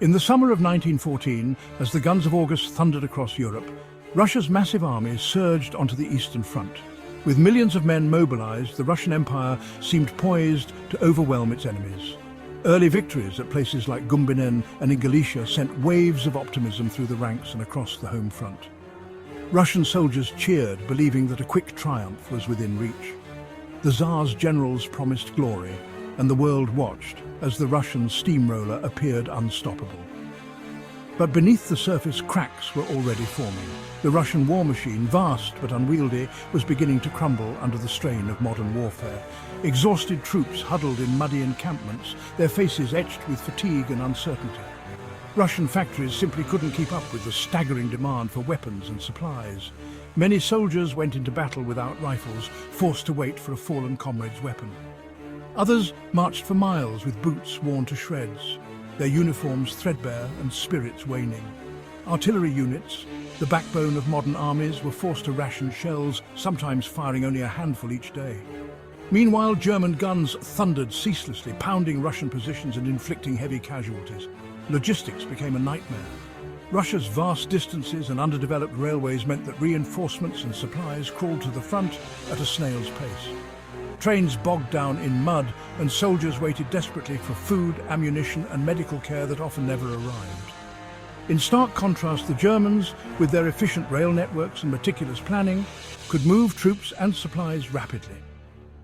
In the summer of 1914, as the guns of August thundered across Europe, Russia's massive army surged onto the Eastern Front. With millions of men mobilized, the Russian Empire seemed poised to overwhelm its enemies. Early victories at places like Gumbinnen and in Galicia sent waves of optimism through the ranks and across the home front. Russian soldiers cheered, believing that a quick triumph was within reach. The Tsar's generals promised glory, and the world watched as the Russian steamroller appeared unstoppable. But beneath the surface, cracks were already forming. The Russian war machine, vast but unwieldy, was beginning to crumble under the strain of modern warfare. Exhausted troops huddled in muddy encampments, their faces etched with fatigue and uncertainty. Russian factories simply couldn't keep up with the staggering demand for weapons and supplies. Many soldiers went into battle without rifles, forced to wait for a fallen comrade's weapon. Others marched for miles with boots worn to shreds, their uniforms threadbare and spirits waning. Artillery units, the backbone of modern armies, were forced to ration shells, sometimes firing only a handful each day. Meanwhile, German guns thundered ceaselessly, pounding Russian positions and inflicting heavy casualties. Logistics became a nightmare. Russia's vast distances and underdeveloped railways meant that reinforcements and supplies crawled to the front at a snail's pace. Trains bogged down in mud, and soldiers waited desperately for food, ammunition, and medical care that often never arrived. In stark contrast, the Germans, with their efficient rail networks and meticulous planning, could move troops and supplies rapidly.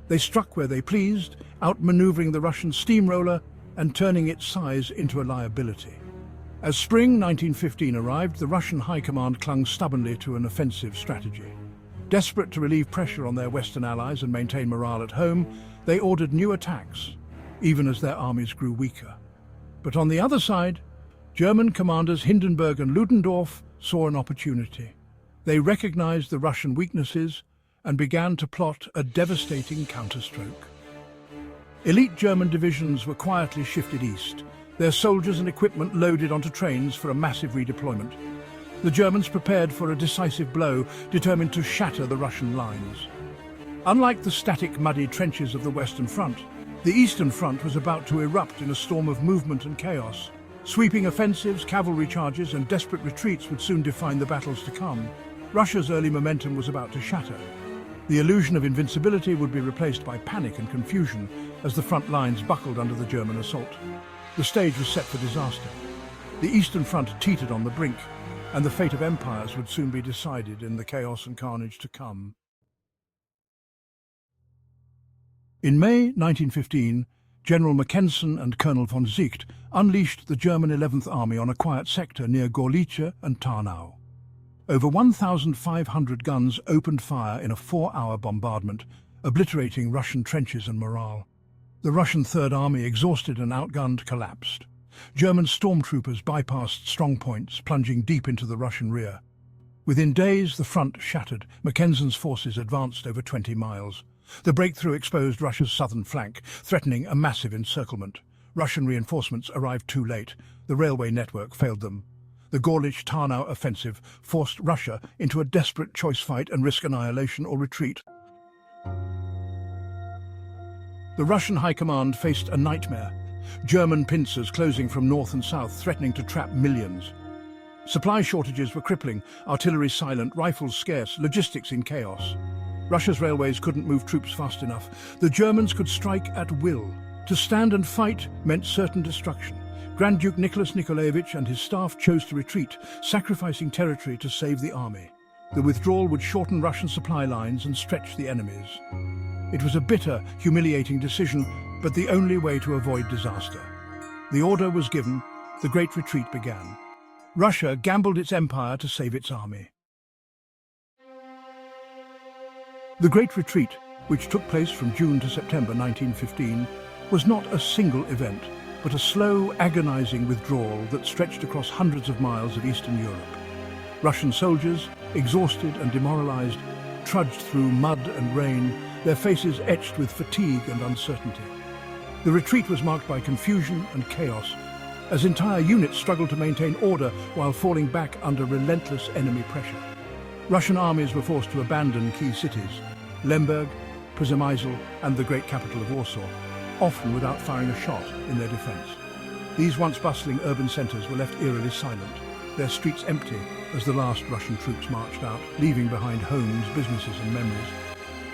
They struck where they pleased, outmaneuvering the Russian steamroller and turning its size into a liability. As spring 1915 arrived, the Russian High Command clung stubbornly to an offensive strategy. Desperate to relieve pressure on their Western allies and maintain morale at home, they ordered new attacks, even as their armies grew weaker. But on the other side, German commanders Hindenburg and Ludendorff saw an opportunity. They recognized the Russian weaknesses and began to plot a devastating counterstroke. Elite German divisions were quietly shifted east, their soldiers and equipment loaded onto trains for a massive redeployment. The Germans prepared for a decisive blow, determined to shatter the Russian lines. Unlike the static, muddy trenches of the Western Front, the Eastern Front was about to erupt in a storm of movement and chaos. Sweeping offensives, cavalry charges, and desperate retreats would soon define the battles to come. Russia's early momentum was about to shatter. The illusion of invincibility would be replaced by panic and confusion as the front lines buckled under the German assault. The stage was set for disaster. The Eastern Front teetered on the brink, and the fate of empires would soon be decided in the chaos and carnage to come. In May 1915, General Mackensen and Colonel von Zicht unleashed the German 11th Army on a quiet sector near Galicia and Tarnow. Over 1,500 guns opened fire in a 4-hour bombardment, obliterating Russian trenches and morale. The Russian Third Army, exhausted and outgunned, collapsed. German stormtroopers bypassed strong points, plunging deep into the Russian rear. Within days, the front shattered. Mackensen's forces advanced over 20 miles. The breakthrough exposed Russia's southern flank, threatening a massive encirclement. Russian reinforcements arrived too late. The railway network failed them. The Gorlich-Tarnow offensive forced Russia into a desperate choice fight and risk annihilation or retreat. The Russian High Command faced a nightmare. German pincers closing from north and south, threatening to trap millions. Supply shortages were crippling, artillery silent, rifles scarce, logistics in chaos. Russia's railways couldn't move troops fast enough. The Germans could strike at will. To stand and fight meant certain destruction. Grand Duke Nicholas Nikolaevich and his staff chose to retreat, sacrificing territory to save the army. The withdrawal would shorten Russian supply lines and stretch the enemies. It was a bitter, humiliating decision, but the only way to avoid disaster. The order was given, the Great Retreat began. Russia gambled its empire to save its army. The Great Retreat, which took place from June to September 1915, was not a single event, but a slow, agonizing withdrawal that stretched across hundreds of miles of Eastern Europe. Russian soldiers, exhausted and demoralized, trudged through mud and rain, their faces etched with fatigue and uncertainty. The retreat was marked by confusion and chaos, as entire units struggled to maintain order while falling back under relentless enemy pressure. Russian armies were forced to abandon key cities, Lemberg, Przemysl, and the great capital of Warsaw, often without firing a shot in their defense. These once bustling urban centres were left eerily silent, their streets empty as the last Russian troops marched out, leaving behind homes, businesses and memories.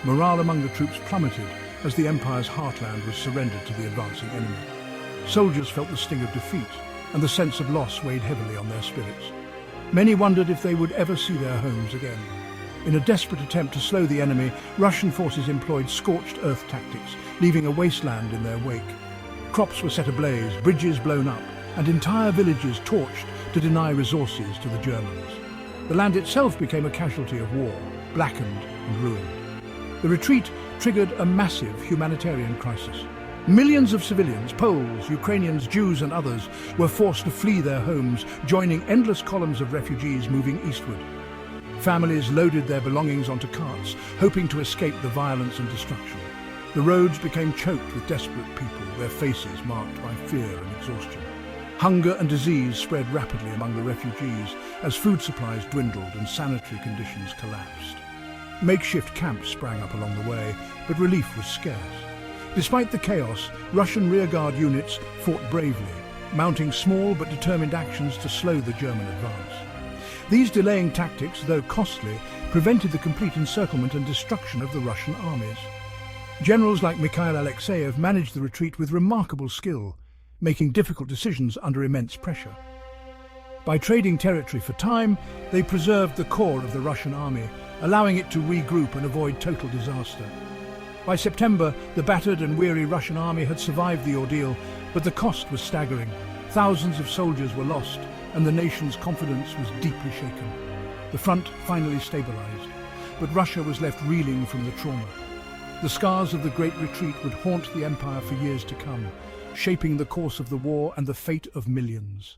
Morale among the troops plummeted as the Empire's heartland was surrendered to the advancing enemy. Soldiers felt the sting of defeat, and the sense of loss weighed heavily on their spirits. Many wondered if they would ever see their homes again. In a desperate attempt to slow the enemy, Russian forces employed scorched earth tactics, leaving a wasteland in their wake. Crops were set ablaze, bridges blown up, and entire villages torched to deny resources to the Germans. The land itself became a casualty of war, blackened and ruined. The retreat triggered a massive humanitarian crisis. Millions of civilians, Poles, Ukrainians, Jews and others, were forced to flee their homes, joining endless columns of refugees moving eastward. Families loaded their belongings onto carts, hoping to escape the violence and destruction. The roads became choked with desperate people, their faces marked by fear and exhaustion. Hunger and disease spread rapidly among the refugees as food supplies dwindled and sanitary conditions collapsed. Makeshift camps sprang up along the way, but relief was scarce. Despite the chaos, Russian rearguard units fought bravely, mounting small but determined actions to slow the German advance. These delaying tactics, though costly, prevented the complete encirclement and destruction of the Russian armies. Generals like Mikhail Alexeyev managed the retreat with remarkable skill, making difficult decisions under immense pressure. By trading territory for time, they preserved the core of the Russian army, allowing it to regroup and avoid total disaster. By September, the battered and weary Russian army had survived the ordeal, but the cost was staggering. Thousands of soldiers were lost, and the nation's confidence was deeply shaken. The front finally stabilized, but Russia was left reeling from the trauma. The scars of the Great Retreat would haunt the Empire for years to come, shaping the course of the war and the fate of millions.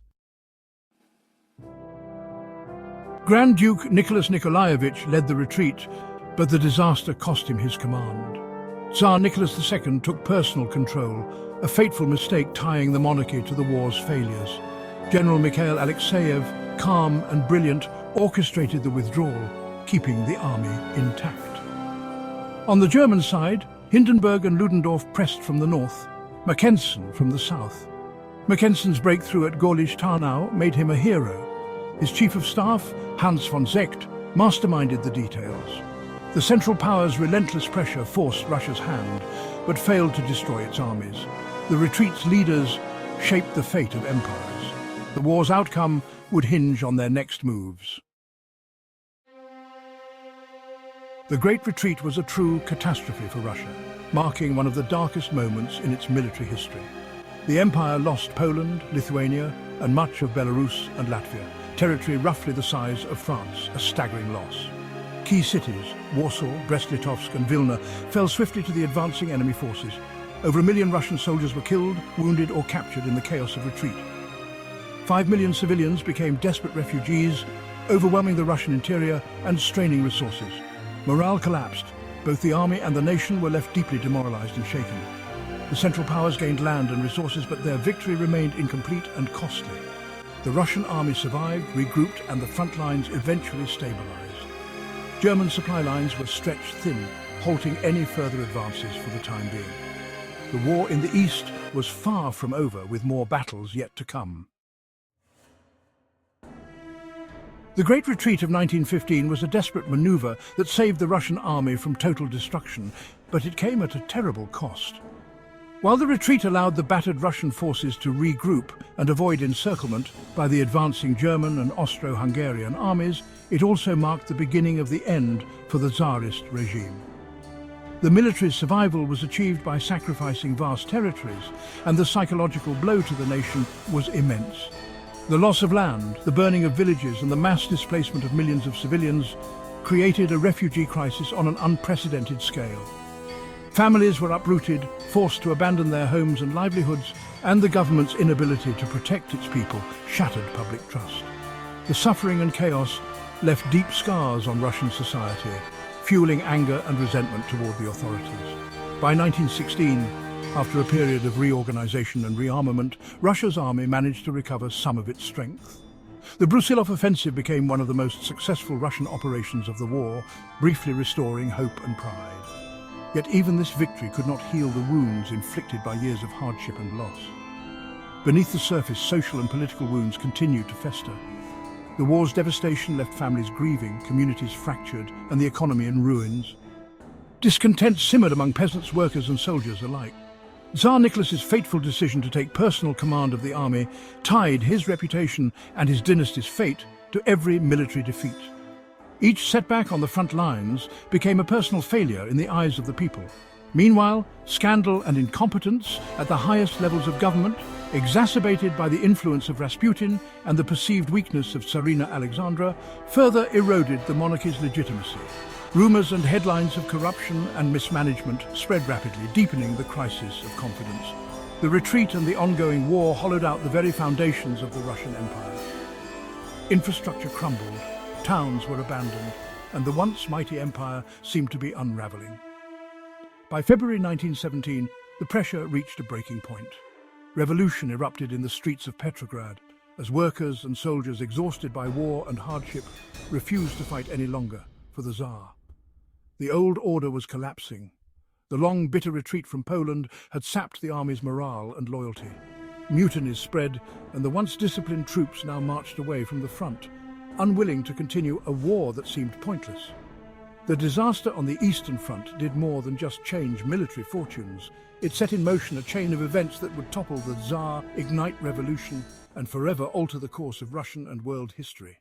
Grand Duke Nicholas Nikolaevich led the retreat, but the disaster cost him his command. Tsar Nicholas II took personal control, a fateful mistake tying the monarchy to the war's failures. General Mikhail Alexeyev, calm and brilliant, orchestrated the withdrawal, keeping the army intact. On the German side, Hindenburg and Ludendorff pressed from the north, Mackensen from the south. Mackensen's breakthrough at Gorlice-Tarnow made him a hero. His chief of staff, Hans von Seeckt, masterminded the details. The Central Powers' relentless pressure forced Russia's hand, but failed to destroy its armies. The retreat's leaders shaped the fate of empires. The war's outcome would hinge on their next moves. The Great Retreat was a true catastrophe for Russia, marking one of the darkest moments in its military history. The empire lost Poland, Lithuania, and much of Belarus and Latvia, territory roughly the size of France, a staggering loss. Key cities, Warsaw, Brest-Litovsk and Vilna, fell swiftly to the advancing enemy forces. Over 1 million Russian soldiers were killed, wounded or captured in the chaos of retreat. 5 million civilians became desperate refugees, overwhelming the Russian interior and straining resources. Morale collapsed. Both the army and the nation were left deeply demoralized and shaken. The Central Powers gained land and resources, but their victory remained incomplete and costly. The Russian army survived, regrouped, and the front lines eventually stabilized. German supply lines were stretched thin, halting any further advances for the time being. The war in the east was far from over, with more battles yet to come. The Great Retreat of 1915 was a desperate maneuver that saved the Russian army from total destruction, but it came at a terrible cost. While the retreat allowed the battered Russian forces to regroup and avoid encirclement by the advancing German and Austro-Hungarian armies, it also marked the beginning of the end for the Tsarist regime. The military's survival was achieved by sacrificing vast territories, and the psychological blow to the nation was immense. The loss of land, the burning of villages, and the mass displacement of millions of civilians created a refugee crisis on an unprecedented scale. Families were uprooted, forced to abandon their homes and livelihoods, and the government's inability to protect its people shattered public trust. The suffering and chaos left deep scars on Russian society, fueling anger and resentment toward the authorities. By 1916, after a period of reorganization and rearmament, Russia's army managed to recover some of its strength. The Brusilov offensive became one of the most successful Russian operations of the war, briefly restoring hope and pride. Yet even this victory could not heal the wounds inflicted by years of hardship and loss. Beneath the surface, social and political wounds continued to fester. The war's devastation left families grieving, communities fractured, and the economy in ruins. Discontent simmered among peasants, workers, and soldiers alike. Tsar Nicholas's fateful decision to take personal command of the army tied his reputation and his dynasty's fate to every military defeat. Each setback on the front lines became a personal failure in the eyes of the people. Meanwhile, scandal and incompetence at the highest levels of government, exacerbated by the influence of Rasputin and the perceived weakness of Tsarina Alexandra, further eroded the monarchy's legitimacy. Rumors and headlines of corruption and mismanagement spread rapidly, deepening the crisis of confidence. The retreat and the ongoing war hollowed out the very foundations of the Russian Empire. Infrastructure crumbled, towns were abandoned, and the once mighty empire seemed to be unraveling. By February 1917, the pressure reached a breaking point. Revolution erupted in the streets of Petrograd as workers and soldiers, exhausted by war and hardship, refused to fight any longer for the Tsar. The old order was collapsing. The long, bitter retreat from Poland had sapped the army's morale and loyalty. Mutinies spread, and the once disciplined troops now marched away from the front, unwilling to continue a war that seemed pointless. The disaster on the Eastern Front did more than just change military fortunes. It set in motion a chain of events that would topple the Tsar, ignite revolution, and forever alter the course of Russian and world history.